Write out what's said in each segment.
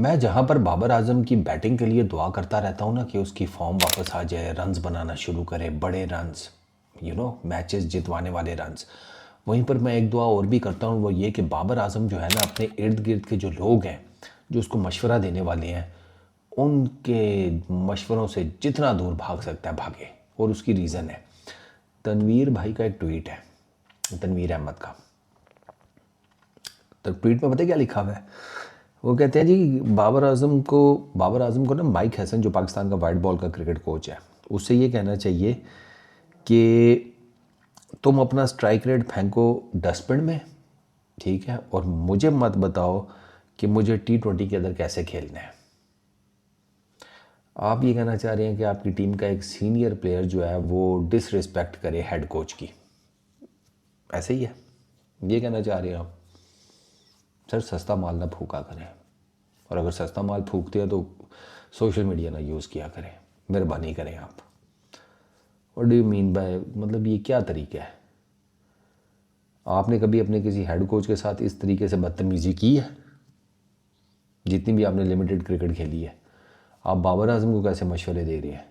मैं जहाँ पर बाबर आजम की बैटिंग के लिए दुआ करता रहता हूँ ना कि उसकी फॉर्म वापस आ जाए, रन्स बनाना शुरू करे, बड़े रन्स, मैचेस जितवाने वाले रन्स, वहीं पर मैं एक दुआ और भी करता हूँ, वो ये कि बाबर आजम जो है ना, अपने इर्द गिर्द के जो लोग हैं जो उसको मशवरा देने वाले हैं, उनके मशवरों से जितना दूर भाग सकता है भागे। और उसकी रीज़न है, तनवीर भाई का एक ट्वीट है, तनवीर अहमद का। तो ट्वीट में पता है क्या लिखा हुआ है? वो कहते हैं जी बाबर आजम को ना माइक हैसन, जो पाकिस्तान का वाइट बॉल का क्रिकेट कोच है, उससे ये कहना चाहिए कि तुम अपना स्ट्राइक रेट फेंको डस्टबिन में, ठीक है, और मुझे मत बताओ कि मुझे T20 के अंदर कैसे खेलना है। आप ये कहना चाह रहे हैं कि आपकी टीम का एक सीनियर प्लेयर जो है वो डिसरिस्पेक्ट करे हेड कोच की, ऐसे ही है, ये कहना चाह रहे हैं आप? सर सस्ता माल ना फूका करें, और अगर सस्ता माल फूकते हैं तो सोशल मीडिया ना यूज़ किया करें, मेहरबानी करें आप। What do you mean by, मतलब ये क्या तरीका है? आपने कभी अपने किसी हेड कोच के साथ इस तरीके से बदतमीज़ी की है? जितनी भी आपने लिमिटेड क्रिकेट खेली है, आप बाबर आजम को कैसे मशवरे दे रहे हैं?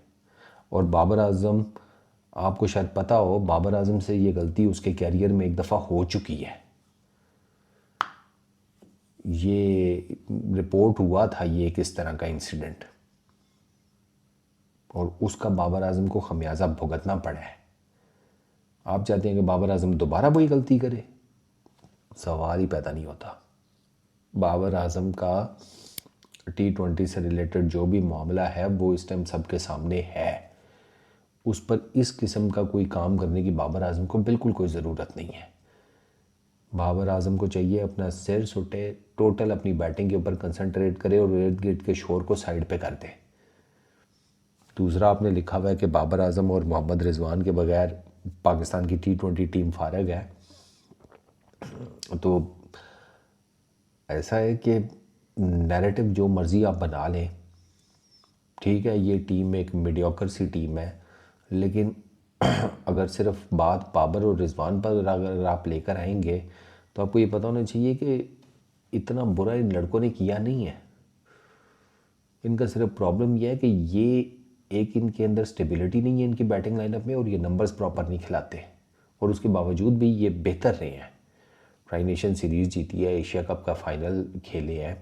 और बाबर आजम, आपको शायद पता हो, बाबर आजम से ये गलती उसके कैरियर में एक दफ़ा हो चुकी है। ये रिपोर्ट हुआ था ये किस तरह का इंसिडेंट, और उसका बाबर आजम को खमियाजा भुगतना पड़ा है। आप चाहते हैं कि बाबर आजम दोबारा वही गलती करे? सवाल ही पैदा नहीं होता। बाबर आजम का T20 से रिलेटेड जो भी मामला है वो इस टाइम सबके सामने है, उस पर इस किस्म का कोई काम करने की बाबर आजम को बिल्कुल कोई ज़रूरत नहीं है। बाबर आजम को चाहिए अपना सिर सुटे, टोटल अपनी बैटिंग के ऊपर कंसंट्रेट करे और इर्द गिर्द के शोर को साइड पे कर दे। दूसरा, आपने लिखा हुआ है कि बाबर आजम और मोहम्मद रिजवान के बगैर पाकिस्तान की T20 टीम फारग है। तो ऐसा है कि नैरेटिव जो मर्ज़ी आप बना लें, ठीक है, ये टीम एक मीडियोकर सी टीम है, लेकिन अगर सिर्फ बात बाबर और रिजवान पर अगर आप लेकर आएंगे तो आपको ये पता होना चाहिए कि इतना बुरा इन लड़कों ने किया नहीं है। इनका सिर्फ प्रॉब्लम यह है कि ये एक, इनके अंदर स्टेबिलिटी नहीं है इनकी बैटिंग लाइनअप में, और ये नंबर्स प्रॉपर नहीं खिलाते, और उसके बावजूद भी ये बेहतर रहे हैं। ट्राई नेशन सीरीज़ जीती है, एशिया कप का फाइनल खेले हैं,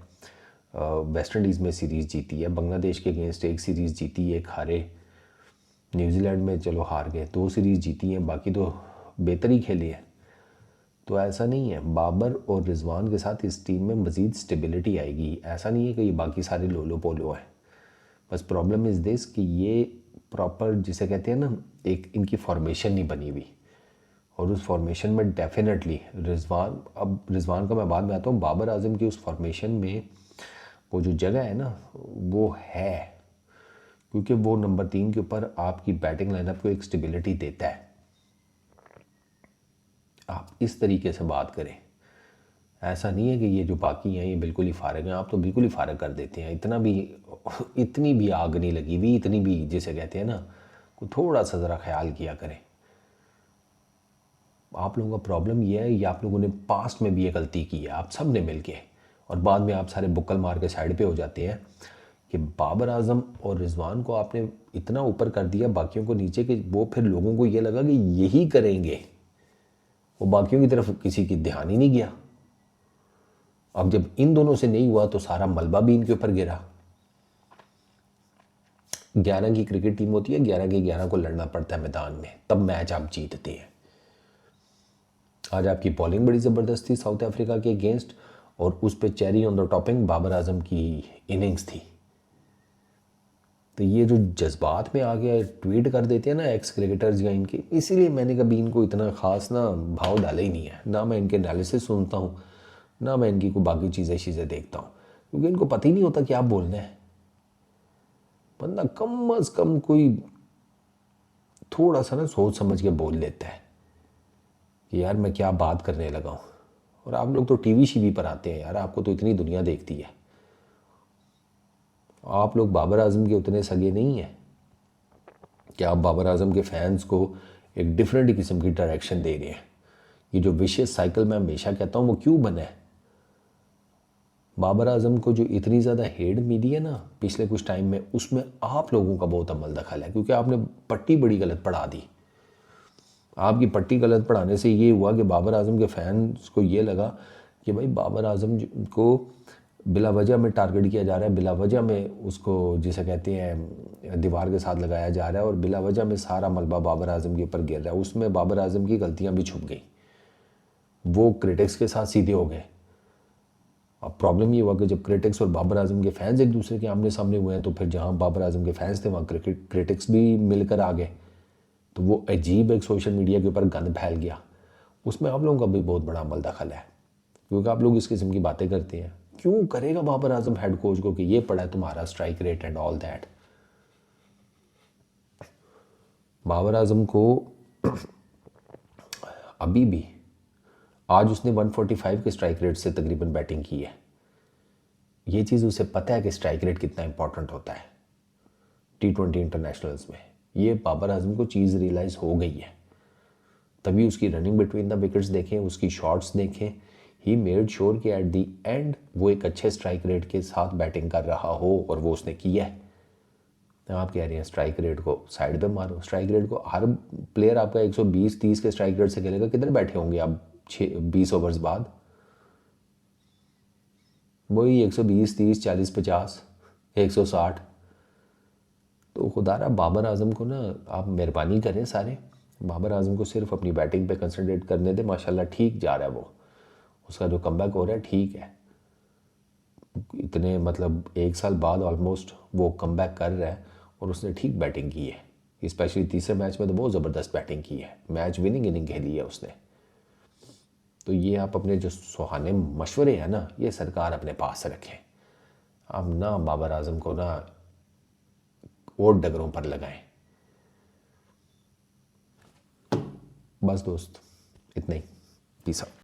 वेस्ट इंडीज़ में सीरीज़ जीती है, बांग्लादेश के अगेंस्ट एक सीरीज़ जीती, एक हारे, न्यूजीलैंड में चलो हार गए, 2 सीरीज़ जीती हैं, बाकी तो बेहतर ही खेली है। तो ऐसा नहीं है, बाबर और रिजवान के साथ इस टीम में मज़ीद स्टेबिलिटी आएगी। ऐसा नहीं है कि ये बाकी सारे लोलो पोलो हैं। बस प्रॉब्लम इज़ दिस कि ये प्रॉपर, जिसे कहते हैं ना, एक इनकी फॉर्मेशन नहीं बनी हुई, और उस फॉर्मेशन में डेफिनेटली रिजवान, अब रिजवान का मैं बाद में आता हूँ, बाबर आजम की उस फॉर्मेशन में वो जो जगह है ना वो है, क्योंकि वो नंबर 3 के ऊपर आपकी बैटिंग लाइनअप को एक स्टेबिलिटी देता है। आप इस तरीके से बात करें, ऐसा नहीं है कि ये जो बाकी हैं ये बिल्कुल ही फारग हैं। आप तो बिल्कुल ही फारग कर देते हैं। इतनी भी आग नहीं लगी हुई, इतनी भी, जिसे कहते हैं ना, को थोड़ा सा ज़रा ख्याल किया करें। आप लोगों का प्रॉब्लम ये है, ये आप लोगों ने पास्ट में भी ये गलती की है, आप सब ने मिल के, और बाद में आप सारे बुक्कल मार के साइड पे हो जाते हैं कि बाबर आजम और रिजवान को आपने इतना ऊपर कर दिया बाकियों को नीचे, कि वो फिर लोगों को ये लगा कि यही करेंगे, वो बाकियों की तरफ किसी की ध्यान ही नहीं गया। अब जब इन दोनों से नहीं हुआ तो सारा मलबा भी इनके ऊपर गिरा। 11 की क्रिकेट टीम होती है, 11 के 11 को लड़ना पड़ता है मैदान में, तब मैच आप जीतते हैं। आज आपकी बॉलिंग बड़ी ज़बरदस्त थी साउथ अफ्रीका के अगेंस्ट, और उस पर cherry on the topping Babar Azam की इनिंग्स थी। तो ये जो जज्बात में आके ट्वीट कर देते हैं ना एक्स क्रिकेटर्स या इनके, इसीलिए मैंने कभी इनको इतना ख़ास ना भाव डाला ही नहीं है। ना मैं इनके एनालिसिस सुनता हूँ, ना मैं इनकी कोई बाकी चीज़ें देखता हूँ, क्योंकि इनको पता ही नहीं होता क्या बोलना है। बंदा कम अज़ कम कोई थोड़ा सा ना सोच समझ के बोल लेता है कि यार मैं क्या बात करने लगा हूँ। और आप लोग तो टीवी शीवी पर आते हैं यार, आपको तो इतनी दुनिया देखती है। आप लोग बाबर आजम के उतने सगे नहीं हैं कि आप बाबर आजम के फैंस को एक डिफरेंट किस्म की डायरेक्शन दे रहे हैं। ये जो विशेष साइकिल मैं हमेशा कहता हूँ वो क्यों बना है? बाबर आजम को जो इतनी ज़्यादा हेड मिली है ना पिछले कुछ टाइम में, उसमें आप लोगों का बहुत अमल दखल है, क्योंकि आपने पट्टी बड़ी गलत पढ़ा दी। आपकी पट्टी गलत पढ़ाने से ये हुआ कि बाबर आजम के फैंस को ये लगा कि भाई बाबर आजम को बिला वजह में टारगेट किया जा रहा है, बिला वजह में उसको जिसे कहते हैं दीवार के साथ लगाया जा रहा है, और बिला वजह में सारा मलबा बाबर आजम के ऊपर गिर रहा है। उसमें बाबर आजम की गलतियां भी छुप गई, वो क्रिटिक्स के साथ सीधे हो गए। अब प्रॉब्लम ये हुआ कि जब क्रिटिक्स और बाबर आजम के फैंस एक दूसरे के आमने सामने हुए हैं, तो फिर जहाँ बाबर आजम के फैंस थे वहाँ क्रिटिक्स भी मिलकर आ गए, तो वो अजीब एक सोशल मीडिया के ऊपर गंद फैल गया। उसमें आप लोगों का भी बहुत बड़ा अमल दखल है, क्योंकि आप लोग इस किस्म की बातें करते हैं। क्यों करेगा बाबर आजम हेड कोच को कि ये पड़ा है तुम्हारा strike rate and all that. Babar Azam को अभी भी आज उसने 145 के स्ट्राइक रेट से तकरीबन बैटिंग की है। ये चीज़ उसे पता है कि स्ट्राइक रेट कितना इंपॉर्टेंट होता है T20 इंटरनेशनल्स में। ये बाबर आजम को चीज़ रियलाइज़ हो गई है, तभी उसकी रनिंग बिटवीन द विकेट्स देखें, उसकी शॉट्स देखें। ही मेड श्योर कि एट दी एंड वो एक अच्छे स्ट्राइक रेट के साथ बैटिंग कर रहा हो, और वो उसने किया है। आप कह रहे हैं स्ट्राइक रेट को साइड पे मारो, स्ट्राइक रेट को हर प्लेयर आपका 120-30 के स्ट्राइक रेट से खेलेगा, किधर बैठे होंगे आप 20 ओवर्स बाद? वही 120, 30, 40, 50, 160। तो खुदारा बाबर आजम को ना आप मेहरबानी करें सारे, बाबर आजम को सिर्फ अपनी बैटिंग पे कंसंट्रेट करने दे। माशाल्लाह ठीक जा रहा है वो, उसका जो कमबैक हो रहा है ठीक है। इतने मतलब 1 साल बाद ऑलमोस्ट वो कमबैक कर रहा है, और उसने ठीक बैटिंग की है। स्पेशली तीसरे मैच में तो बहुत ज़बरदस्त बैटिंग की है, मैच विनिंग इनिंग खेली है उसने। तो ये आप अपने जो सुहाने मशवरे हैं ना, ये सरकार अपने पास रखें। अब ना बाबर आजम को ना और डगरों पर लगाएं। बस दोस्त, इतना ही। Peace out.